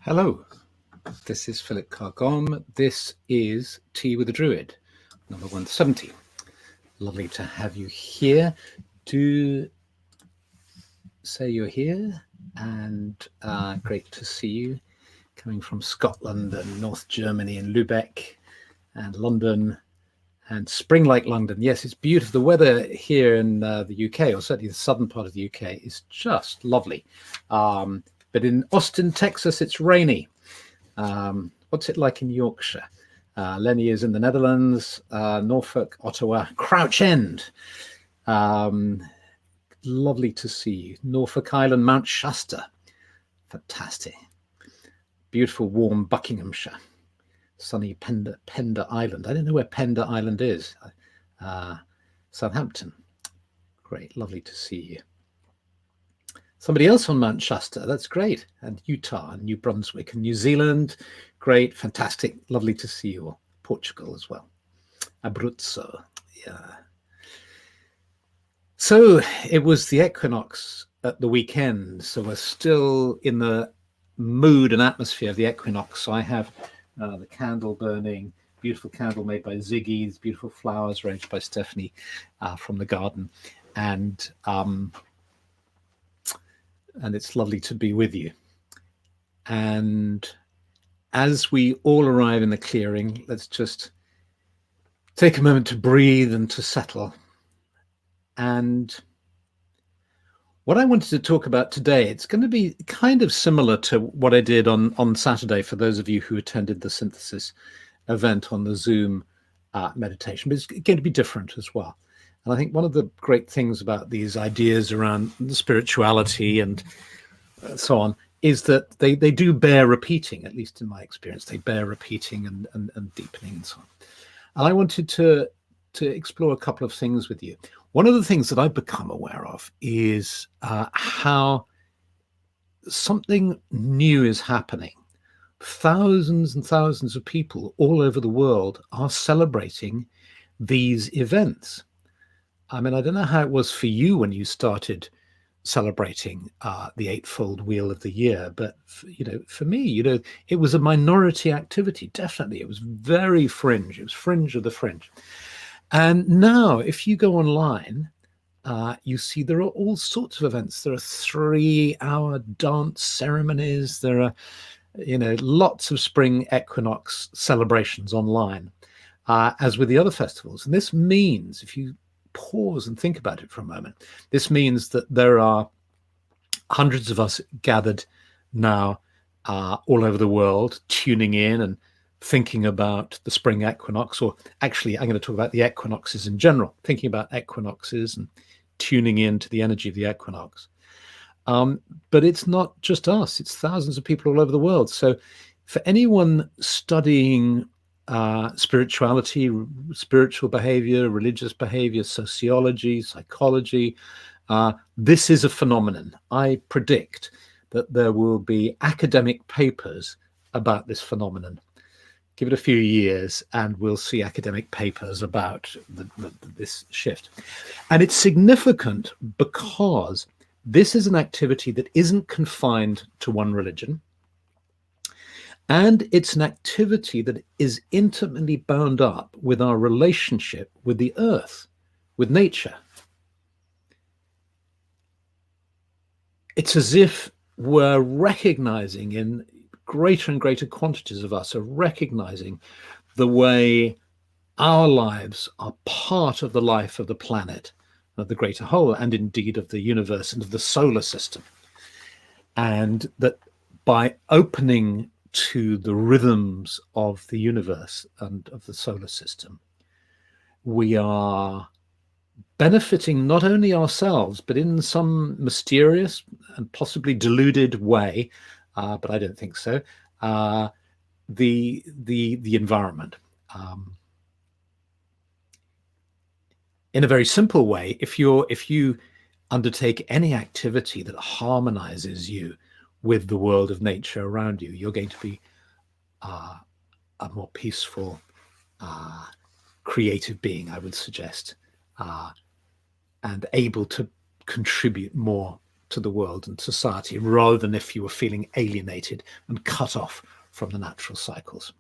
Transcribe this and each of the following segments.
Hello, this is Philip Cargom. This is Tea with the Druid, number 170. Lovely to have you here. Do say you're here, and great to see you coming from Scotland and North Germany and Lubeck and London and spring like London. Yes, it's beautiful. The weather here in the UK, or certainly the southern part of the UK, is just lovely. But in Austin, Texas, it's rainy. What's it like in Yorkshire? Lenny is in the Netherlands, Norfolk, Ottawa, Crouch End. Lovely to see you. Norfolk Island, Mount Shasta. Fantastic. Beautiful, warm Buckinghamshire. Sunny Pender Island. I don't know where Pender Island is. Southampton. Great, lovely to see you. Somebody else on Mount Shasta, that's great. And Utah and New Brunswick and New Zealand, great, fantastic, lovely to see you all. Portugal as well. Abruzzo, yeah. So it was the equinox at the weekend, so we're still in the mood and atmosphere of the equinox. So I have the candle burning, beautiful candle made by Ziggy's, beautiful flowers arranged by Stephanie from the garden. And it's lovely to be with you. And as we all arrive in the clearing, let's just take a moment to breathe and to settle. And what I wanted to talk about today, it's going to be kind of similar to what I did on Saturday for those of you who attended the synthesis event on the Zoom meditation, but it's going to be different as well. And I think one of the great things about these ideas around the spirituality and so on is that they do bear repeating, at least in my experience. They bear repeating and deepening and so on. And I wanted to explore a couple of things with you. One of the things that I've become aware of is how something new is happening. Thousands and thousands of people all over the world are celebrating these events. I mean, I don't know how it was for you when you started celebrating the Eightfold Wheel of the Year, but for me, it was a minority activity. Definitely, it was very fringe. It was fringe of the fringe. And now, if you go online, you see there are all sorts of events. There are 3-hour dance ceremonies. There are, lots of spring equinox celebrations online, as with the other festivals. And this means, if you pause and think about it for a moment, this means that there are hundreds of us gathered now all over the world, tuning in and thinking about the spring equinox, or actually I'm going to talk about the equinoxes in general, thinking about equinoxes and tuning in to the energy of the equinox. But it's not just us, it's thousands of people all over the world. So for anyone studying spirituality, spiritual behavior, religious behavior, sociology, psychology, this is a phenomenon. I predict that there will be academic papers about this phenomenon. Give it a few years and we'll see academic papers about this shift. And it's significant because this is an activity that isn't confined to one religion. And it's an activity that is intimately bound up with our relationship with the earth, with nature. It's as if we're recognizing, in greater and greater quantities of us are recognizing the way our lives are part of the life of the planet, of the greater whole, and indeed of the universe and of the solar system. And that by opening to the rhythms of the universe and of the solar system, we are benefiting not only ourselves, but in some mysterious and possibly deluded way, but I don't think so, the environment. In a very simple way, if you undertake any activity that harmonizes you with the world of nature around you, you're going to be a more peaceful, creative being, I would suggest, and able to contribute more to the world and society, rather than if you were feeling alienated and cut off from the natural cycles.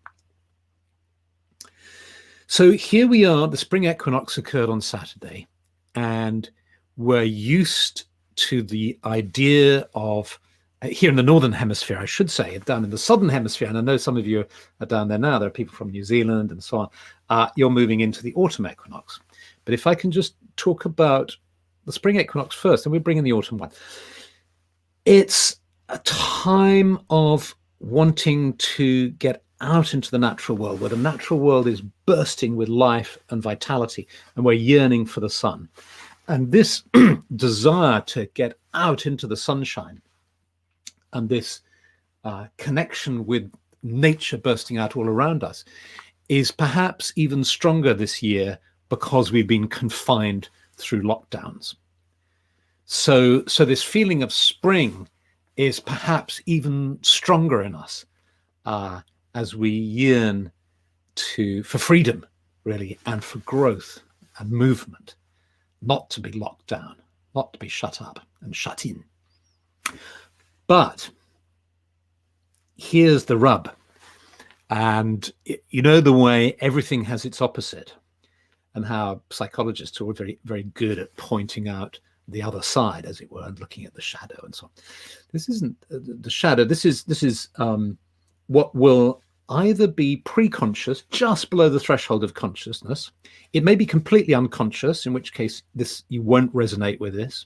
So here we are, the spring equinox occurred on Saturday, and we're used to the idea of, here in the Northern Hemisphere, I should say, down in the Southern Hemisphere, and I know some of you are down there now, there are people from New Zealand and so on, you're moving into the autumn equinox. But if I can just talk about the spring equinox first, and we'll bring in the autumn one. It's a time of wanting to get out into the natural world, where the natural world is bursting with life and vitality, and we're yearning for the sun. And this desire to get out into the sunshine and this connection with nature bursting out all around us is perhaps even stronger this year because we've been confined through lockdowns. So this feeling of spring is perhaps even stronger in us as we yearn for freedom, really, and for growth and movement, not to be locked down, not to be shut up and shut in. But here's the rub. And you know the way everything has its opposite, and how psychologists are very, very good at pointing out the other side, as it were, and looking at the shadow and so on. This isn't the shadow. This is what will either be pre-conscious, just below the threshold of consciousness. It may be completely unconscious, in which case you won't resonate with this,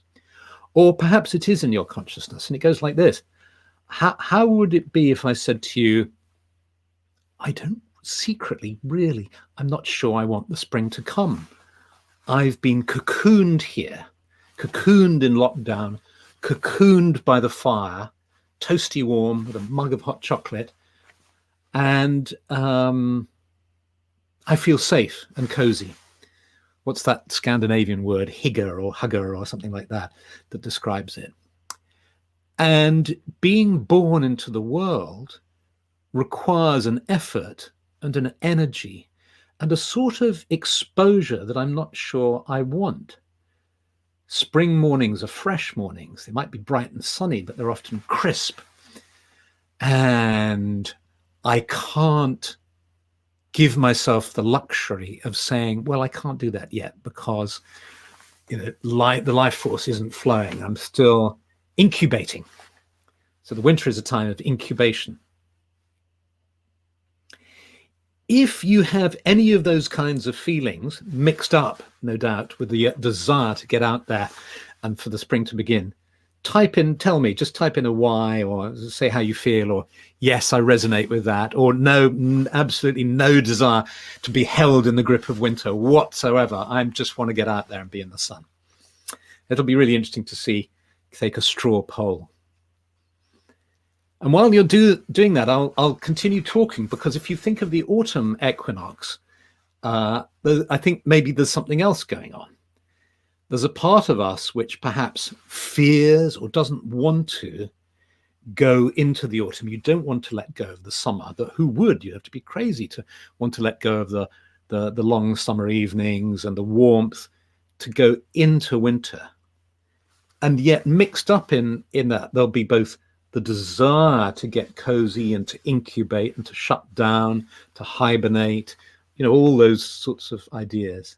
or perhaps it is in your consciousness, and it goes like this. How would it be if I said to you, I don't secretly, really, I'm not sure I want the spring to come. I've been cocooned here, cocooned in lockdown, cocooned by the fire, toasty warm with a mug of hot chocolate, and I feel safe and cozy. What's that Scandinavian word, hygge or hugger or something like that, that describes it? And being born into the world requires an effort and an energy and a sort of exposure that I'm not sure I want. Spring mornings are fresh mornings. They might be bright and sunny, but they're often crisp. And I can't give myself the luxury of saying, well, I can't do that yet because the life force isn't flowing. I'm still incubating. So the winter is a time of incubation. If you have any of those kinds of feelings mixed up, no doubt, with the desire to get out there and for the spring to begin, just type in a Y, or say how you feel, or yes, I resonate with that, or no, absolutely no desire to be held in the grip of winter whatsoever. I just want to get out there and be in the sun. It'll be really interesting to take a straw poll. And while you're doing that, I'll continue talking, because if you think of the autumn equinox, I think maybe there's something else going on. There's a part of us which perhaps fears or doesn't want to go into the autumn. You don't want to let go of the summer. Who would? You have to be crazy to want to let go of the long summer evenings and the warmth to go into winter. And yet mixed up in that, there'll be both the desire to get cozy and to incubate and to shut down, to hibernate, all those sorts of ideas.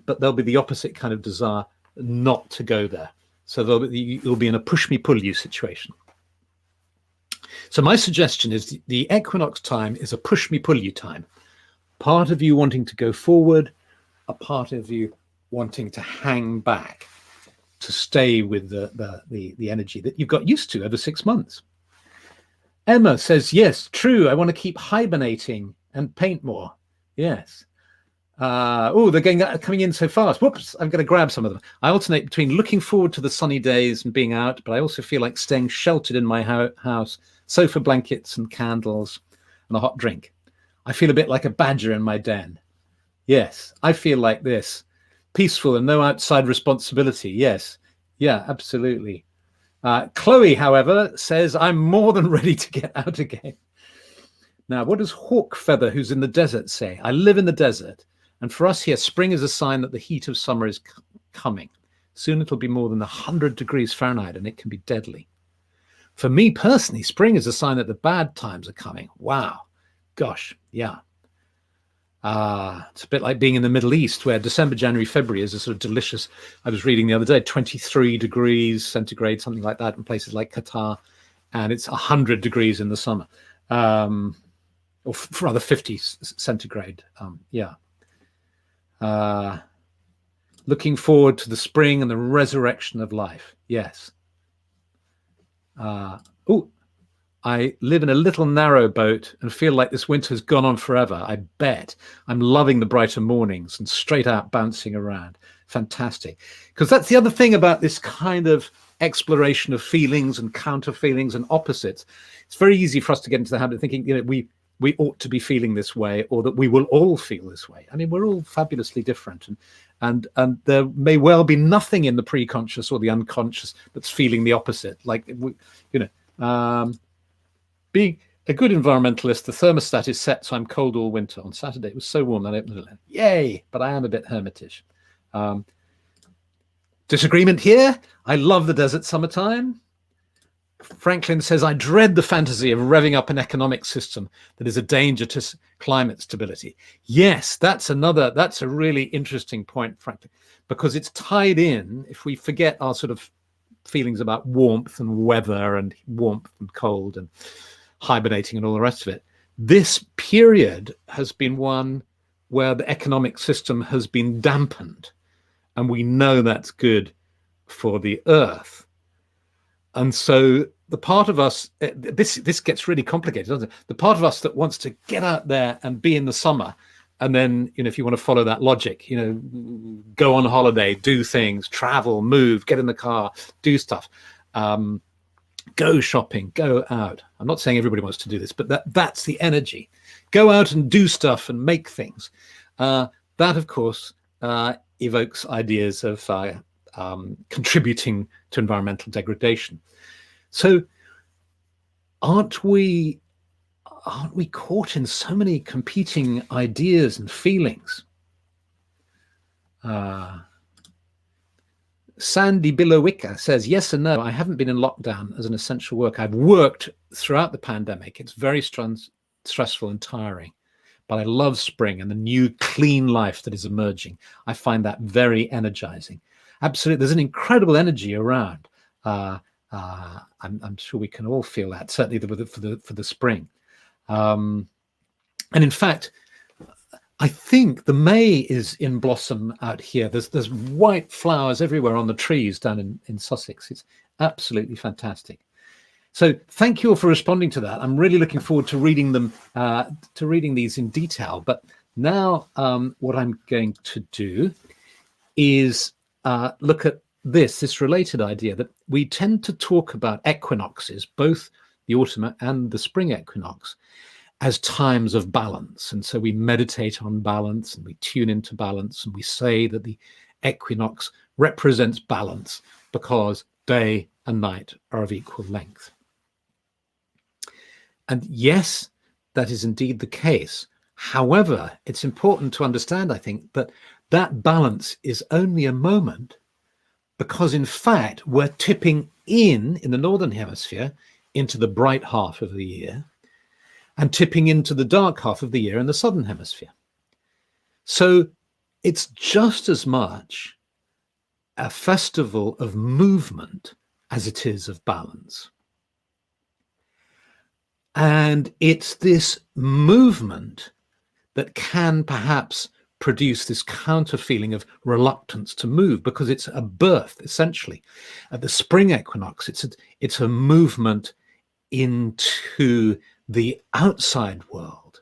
But there'll be the opposite kind of desire not to go there. So you'll be in a push-me-pull-you situation. So my suggestion is the equinox time is a push-me-pull-you time. Part of you wanting to go forward, a part of you wanting to hang back, to stay with the energy that you've got used to over 6 months. Emma says, yes, true. I want to keep hibernating and paint more. Yes. They're coming in so fast. Whoops, I'm going to grab some of them. I alternate between looking forward to the sunny days and being out, but I also feel like staying sheltered in my house, sofa blankets and candles and a hot drink. I feel a bit like a badger in my den. Yes, I feel like this. Peaceful and no outside responsibility. Yes. Yeah, absolutely. Chloe, however, says, I'm more than ready to get out again. Now, what does Hawk Feather, who's in the desert, say? I live in the desert. And for us here, spring is a sign that the heat of summer is coming. Soon it'll be more than 100 degrees Fahrenheit, and it can be deadly. For me personally, spring is a sign that the bad times are coming. Wow. Gosh, yeah. It's a bit like being in the Middle East, where December, January, February is a sort of delicious, I was reading the other day, 23 degrees centigrade, something like that in places like Qatar, and it's 100 degrees in the summer, or rather 50 centigrade. Yeah. Looking forward to the spring and the resurrection of life. Yes. I live in a little narrow boat and feel like this winter has gone on forever. I bet. I'm loving the brighter mornings and straight out bouncing around. Fantastic. Because that's the other thing about this kind of exploration of feelings and counter feelings and opposites. It's very easy for us to get into the habit of thinking, you know, we ought to be feeling this way, or that we will all feel this way. I mean, we're all fabulously different, and there may well be nothing in the preconscious or the unconscious that's feeling the opposite. Like, you know, being a good environmentalist, the thermostat is set so I'm cold all winter. On Saturday, it was so warm that I opened it. Yay! But I am a bit hermitish. Disagreement here. I love the desert summertime. Franklin says, I dread the fantasy of revving up an economic system that is a danger to climate stability. Yes, that's a really interesting point, Franklin, because it's tied in, if we forget our sort of feelings about warmth and weather and warmth and cold and hibernating and all the rest of it. This period has been one where the economic system has been dampened, and we know that's good for the earth. And so the part of us, this gets really complicated, doesn't it? The part of us that wants to get out there and be in the summer, and then, you know, if you want to follow that logic, you know, go on holiday, do things, travel, move, get in the car, do stuff, go shopping, go out. I'm not saying everybody wants to do this, but that's the energy. Go out and do stuff and make things. That, of course, evokes ideas of contributing to environmental degradation. So aren't we caught in so many competing ideas and feelings? Sandy Bilowicka says, yes and no. I haven't been in lockdown as an essential worker. I've worked throughout the pandemic. It's very stressful and tiring, but I love spring and the new clean life that is emerging. I find that very energizing. Absolutely. There's an incredible energy around. I'm sure we can all feel that, certainly for the spring. And in fact, I think the May is in blossom out here. There's white flowers everywhere on the trees down in Sussex. It's absolutely fantastic. So thank you all for responding to that. I'm really looking forward to reading them, to reading these in detail. But now what I'm going to do is look at this related idea that we tend to talk about equinoxes, both the autumn and the spring equinox, as times of balance. And so we meditate on balance and we tune into balance, and we say that the equinox represents balance because day and night are of equal length. And yes, that is indeed the case. However, it's important to understand, I think, that that balance is only a moment, because in fact, we're tipping in the Northern Hemisphere into the bright half of the year, and tipping into the dark half of the year in the Southern Hemisphere. So it's just as much a festival of movement as it is of balance. And it's this movement that can perhaps produce this counter feeling of reluctance to move, because it's a birth, essentially. At the spring equinox, it's a movement into the outside world,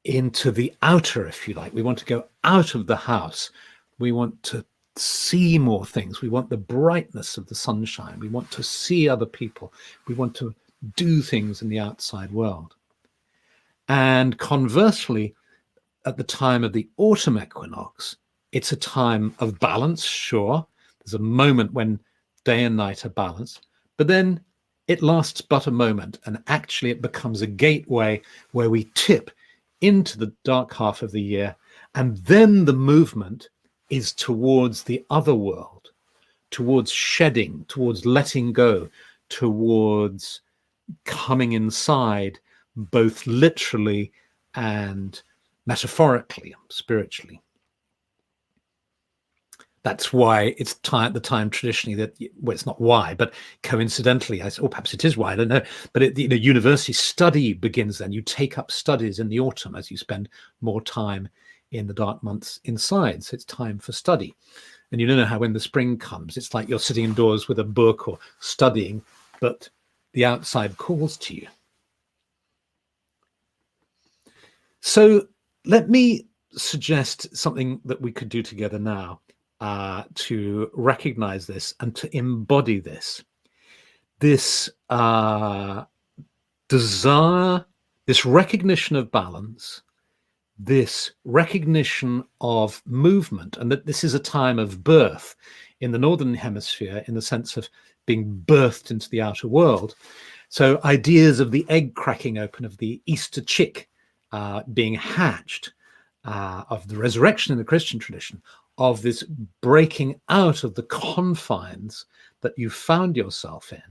into the outer, if you like. We want to go out of the house. We want to see more things. We want the brightness of the sunshine. We want to see other people. We want to do things in the outside world. And conversely, at the time of the autumn equinox, it's a time of balance, sure. There's a moment when day and night are balanced, but then it lasts but a moment, and actually it becomes a gateway where we tip into the dark half of the year, and then the movement is towards the other world, towards shedding, towards letting go, towards coming inside, both literally and metaphorically, spiritually. That's why it's the time traditionally that, well, it's not why, but coincidentally, or perhaps it is why, I don't know, but university study begins then. You take up studies in the autumn as you spend more time in the dark months inside. So it's time for study. And you don't know how when the spring comes, it's like you're sitting indoors with a book or studying, but the outside calls to you. So let me suggest something that we could do together now to recognize this and to embody this desire, this recognition of balance, this recognition of movement, and that this is a time of birth in the Northern Hemisphere in the sense of being birthed into the outer world. So ideas of the egg cracking open, of the Easter chick being hatched, of the resurrection in the Christian tradition, of this breaking out of the confines that you found yourself in,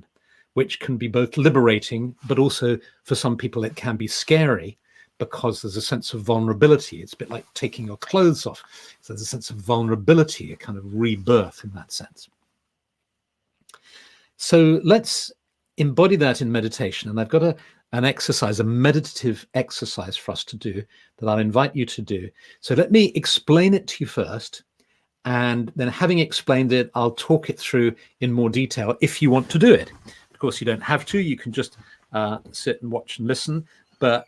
which can be both liberating, but also for some people it can be scary because there's a sense of vulnerability. It's a bit like taking your clothes off. So there's a sense of vulnerability, a kind of rebirth in that sense. So let's embody that in meditation. And I've got an exercise, a meditative exercise for us to do that I'll invite you to do. So let me explain it to you first. And then having explained it, I'll talk it through in more detail if you want to do it. Of course, you don't have to. You can just sit and watch and listen. But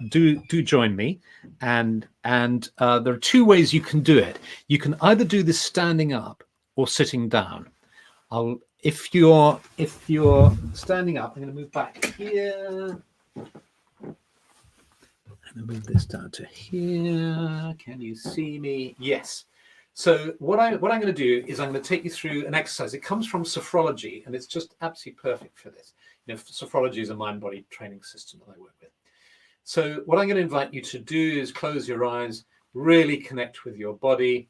do join me. And there are two ways you can do it. You can either do this standing up or sitting down. If you're standing up, I'm going to move back here. I'm going to move this down to here. Can you see me? Yes. So what I'm going to do is I'm going to take you through an exercise. It comes from Sophrology, and it's just absolutely perfect for this. Sophrology is a mind-body training system that I work with. So what I'm going to invite you to do is close your eyes, really connect with your body,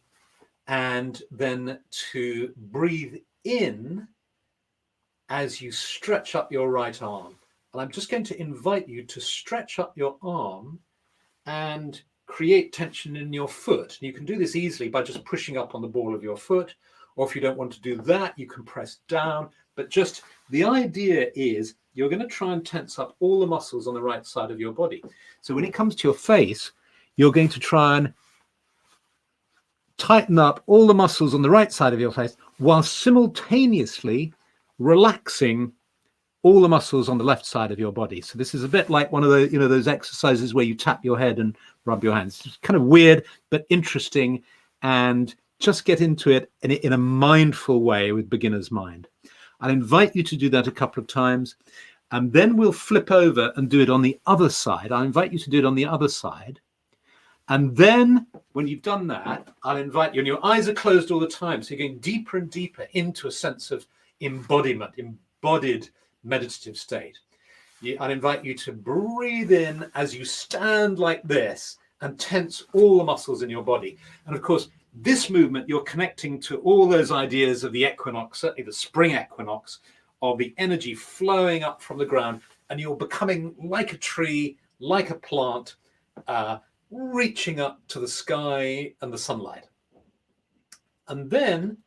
and then to breathe in as you stretch up your right arm. And I'm just going to invite you to stretch up your arm and create tension in your foot. And you can do this easily by just pushing up on the ball of your foot, or if you don't want to do that, you can press down. But just the idea is you're going to try and tense up all the muscles on the right side of your body. So when it comes to your face, you're going to try and tighten up all the muscles on the right side of your face while simultaneously relaxing all the muscles on the left side of your body. So this is a bit like one of the, those exercises where you tap your head and rub your hands. It's kind of weird, but interesting, and just get into it in a mindful way with beginner's mind. I'll invite you to do that a couple of times, and then we'll flip over and do it on the other side. I'll invite you to do it on the other side. And then when you've done that, I'll invite you, and your eyes are closed all the time, so you're going deeper and deeper into a sense of embodiment, embodied meditative state. I'd invite you to breathe in as you stand like this and tense all the muscles in your body. And of course, this movement, you're connecting to all those ideas of the equinox, certainly the spring equinox, of the energy flowing up from the ground, and you're becoming like a tree, like a plant, reaching up to the sky and the sunlight. And then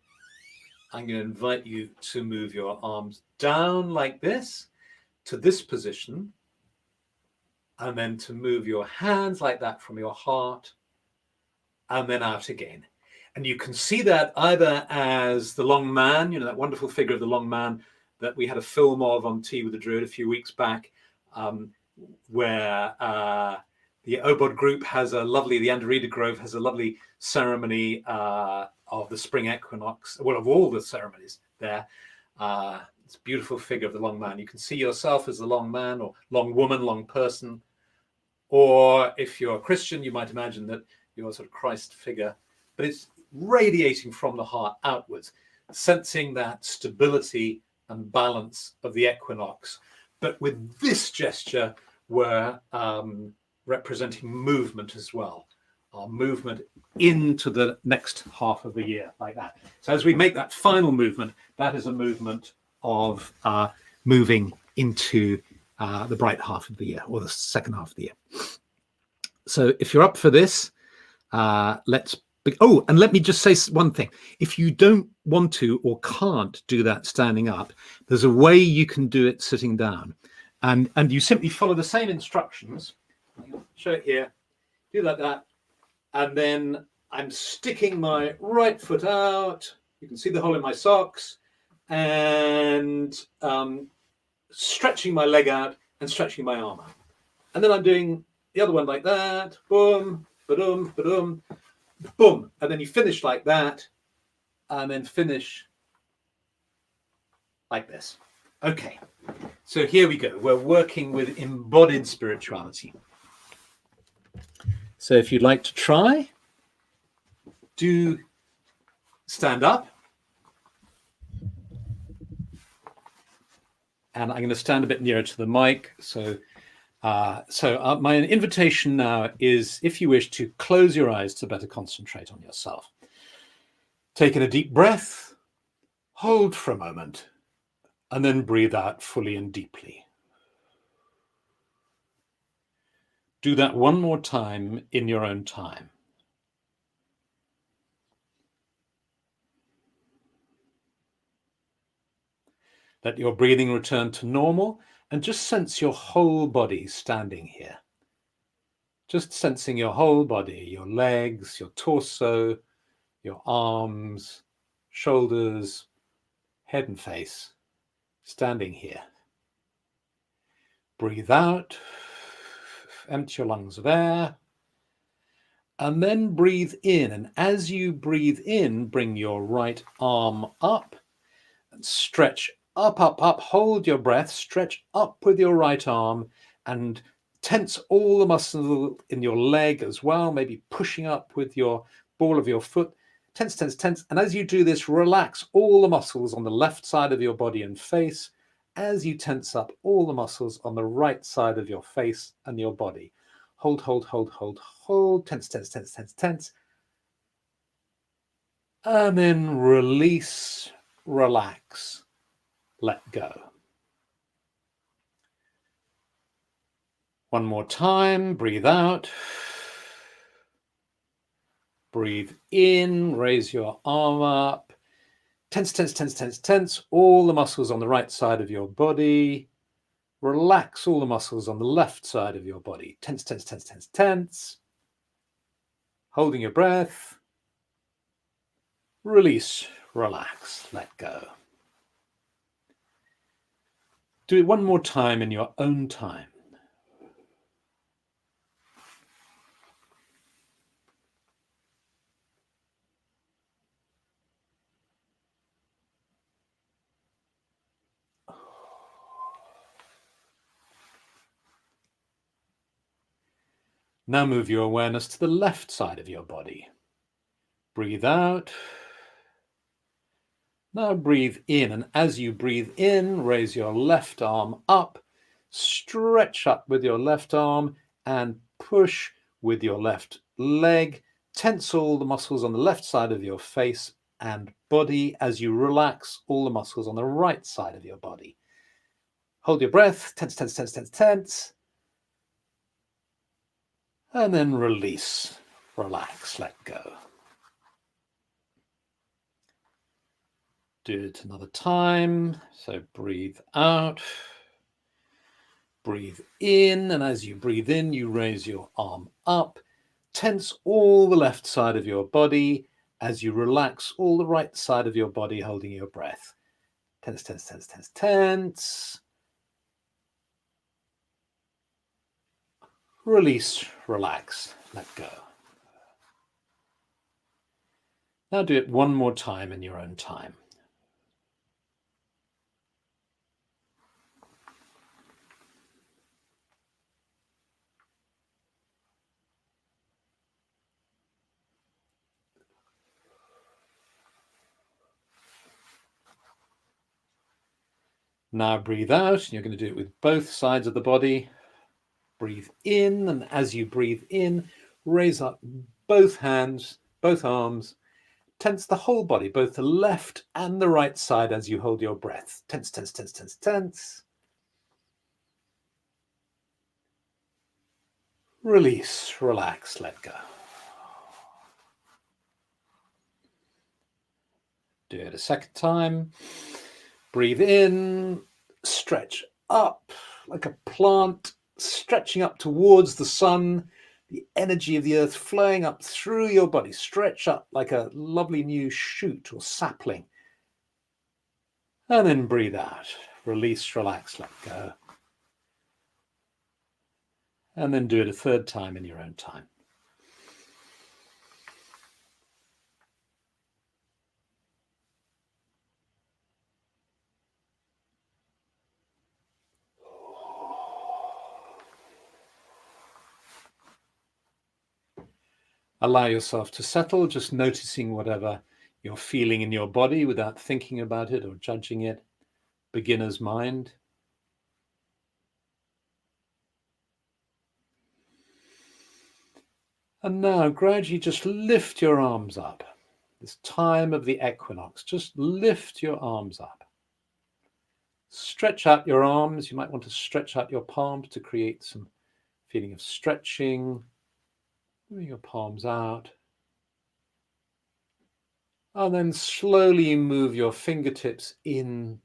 I'm going to invite you to move your arms down like this to this position, and then to move your hands like that from your heart, and then out again. And you can see that either as the long man, that wonderful figure of the long man that we had a film of on Teawith the Druid a few weeks back, where the Obod group has the Anderida Grove has a lovely ceremony of the spring equinox, well, of all the ceremonies there. It's a beautiful figure of the long man. You can see yourself as the long man or long woman, long person. Or if you're a Christian, you might imagine that you're a sort of Christ figure, but it's radiating from the heart outwards, sensing that stability and balance of the equinox. But with this gesture, we're representing movement as well, our movement into the next half of the year, like that. So as we make that final movement, that is a movement of moving into the bright half of the year, or the second half of the year. So if you're up for this, let's oh, and let me just say one thing. If you don't want to or can't do that standing up, there's a way you can do it sitting down. And you simply follow the same instructions. I'll show it here. Do like that. And then I'm sticking my right foot out. You can see the hole in my socks. And stretching my leg out and stretching my arm out. And then I'm doing the other one like that. Boom, ba-dum, ba-dum. Boom, and then you finish like that, and then finish like this. Okay, so here we go. We're working with embodied spirituality. So if you'd like to try, do stand up. And I'm going to stand a bit nearer to the mic. So my invitation now is, if you wish, to close your eyes to better concentrate on yourself. Take in a deep breath, hold for a moment, and then breathe out fully and deeply. Do that one more time in your own time. Let your breathing return to normal. And just sense your whole body standing here. Just sensing your whole body, your legs, your torso, your arms, shoulders, head and face, standing here. Breathe out, empty your lungs of air, and then breathe in. And as you breathe in, bring your right arm up and stretch up, up, up, hold your breath, stretch up with your right arm and tense all the muscles in your leg as well, maybe pushing up with your ball of your foot. Tense, tense, tense. And as you do this, relax all the muscles on the left side of your body and face as you tense up all the muscles on the right side of your face and your body. Hold, hold, hold, hold, hold. Tense, tense, tense, tense, tense. And then release, relax. Let go. One more time, breathe out. Breathe in, raise your arm up. Tense, tense, tense, tense, tense. All the muscles on the right side of your body. Relax all the muscles on the left side of your body. Tense, tense, tense, tense, tense. Holding your breath. Release, relax, let go. Do it one more time in your own time. Now move your awareness to the left side of your body. Breathe out. Now breathe in, and as you breathe in, raise your left arm up, stretch up with your left arm, and push with your left leg. Tense all the muscles on the left side of your face and body as you relax all the muscles on the right side of your body. Hold your breath, tense, tense, tense, tense, tense. And then release, relax, let go. Do it another time. So breathe out, breathe in, and as you breathe in, you raise your arm up. Tense all the left side of your body as you relax all the right side of your body, holding your breath. Tense, tense, tense, tense, tense. Release, relax, let go. Now do it one more time in your own time. Now breathe out. You're going to do it with both sides of the body. Breathe in, and as you breathe in, raise up both hands, both arms. Tense the whole body, both the left and the right side as you hold your breath. Tense, tense, tense, tense, tense. Release, relax, let go. Do it a second time. Breathe in, stretch up like a plant, stretching up towards the sun, the energy of the earth flowing up through your body. Stretch up like a lovely new shoot or sapling. And then breathe out. Release, relax, let go. And then do it a third time in your own time. Allow yourself to settle, just noticing whatever you're feeling in your body without thinking about it or judging it. Beginner's mind. And now gradually just lift your arms up. This time of the equinox, just lift your arms up. Stretch out your arms. You might want to stretch out your palms to create some feeling of stretching. Moving your palms out. And then slowly move your fingertips in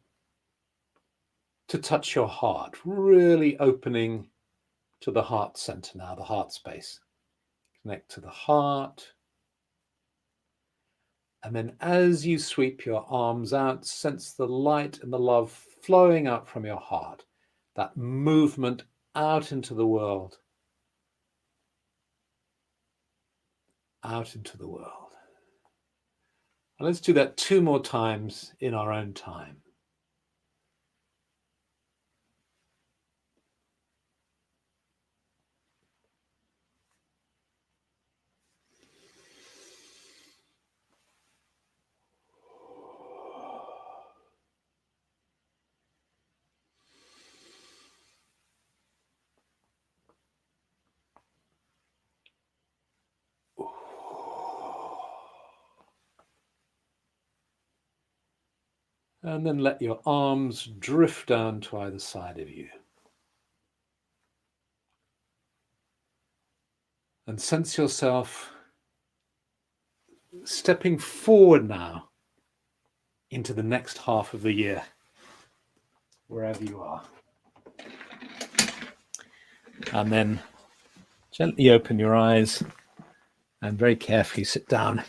to touch your heart, really opening to the heart center now, the heart space. Connect to the heart. And then as you sweep your arms out, sense the light and the love flowing out from your heart, that movement out into the world. Out into the world. And let's do that 2 more times in our own time. And then let your arms drift down to either side of you. And sense yourself stepping forward now into the next half of the year, wherever you are. And then gently open your eyes and very carefully sit down.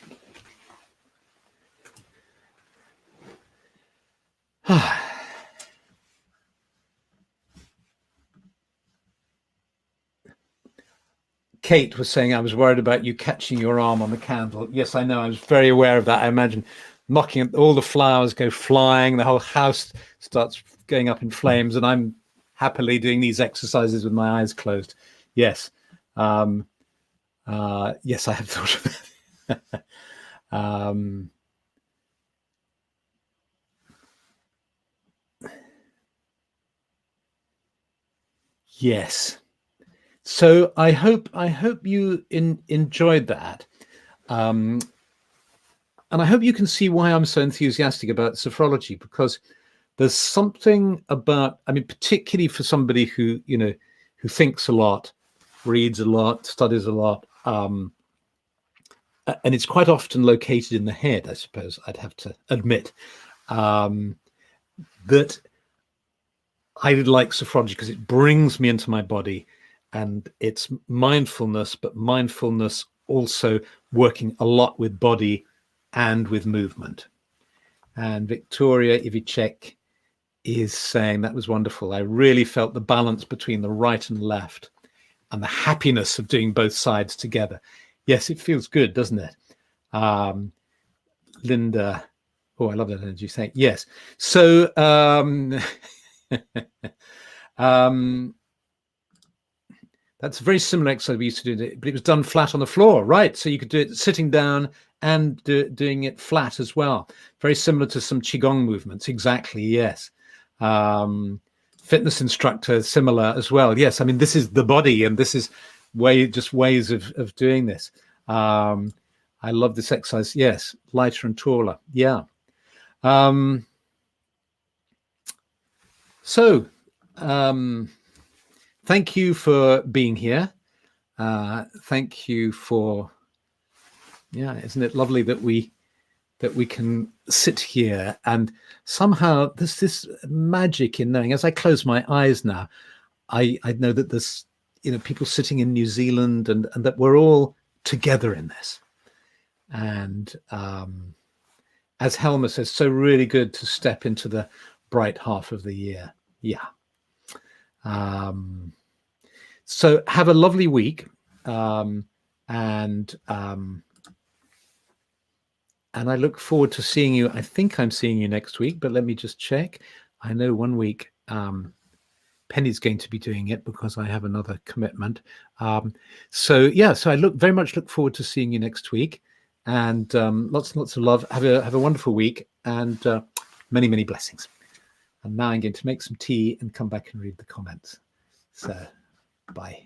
Kate was saying, I was worried about you catching your arm on the candle. Yes, I know. I was very aware of that. I imagine knocking at all the flowers go flying. The whole house starts going up in flames. And I'm happily doing these exercises with my eyes closed. Yes. Yes, I have thought of that. Yes. So I hope you enjoyed that. And I hope you can see why I'm so enthusiastic about sophrology, because there's something about, I mean, particularly for somebody who, who thinks a lot, reads a lot, studies a lot, and it's quite often located in the head, I suppose I'd have to admit, that I like sophrology because it brings me into my body, and it's mindfulness, but mindfulness also working a lot with body and with movement. And Victoria Ivicek is saying that was wonderful. I really felt the balance between the right and left and the happiness of doing both sides together. Yes, it feels good, doesn't it? Linda, oh, I love that energy saying yes. So that's a very similar exercise we used to do, but it was done flat on the floor, right? So you could do it sitting down and doing it flat as well. Very similar to some Qigong movements. Exactly, yes. Fitness instructor, similar as well. Yes, I mean, this is the body, and this is ways of doing this. I love this exercise. Yes, lighter and taller. Yeah. So thank you for being here. Thank you for, yeah, isn't it lovely that we can sit here, and somehow there's this magic in knowing, as I close my eyes now, I know that there's, you know, people sitting in New Zealand, and that we're all together in this. And as Helma says, so really good to step into the bright half of the year. Yeah. So have a lovely week. And I look forward to seeing you. I think I'm seeing you next week, but let me just check. I know one week Penny's going to be doing it because I have another commitment. So yeah, so I very much look forward to seeing you next week, and lots and lots of love. Have a wonderful week, and many, many blessings. And now I'm going to make some tea and come back and read the comments. So bye.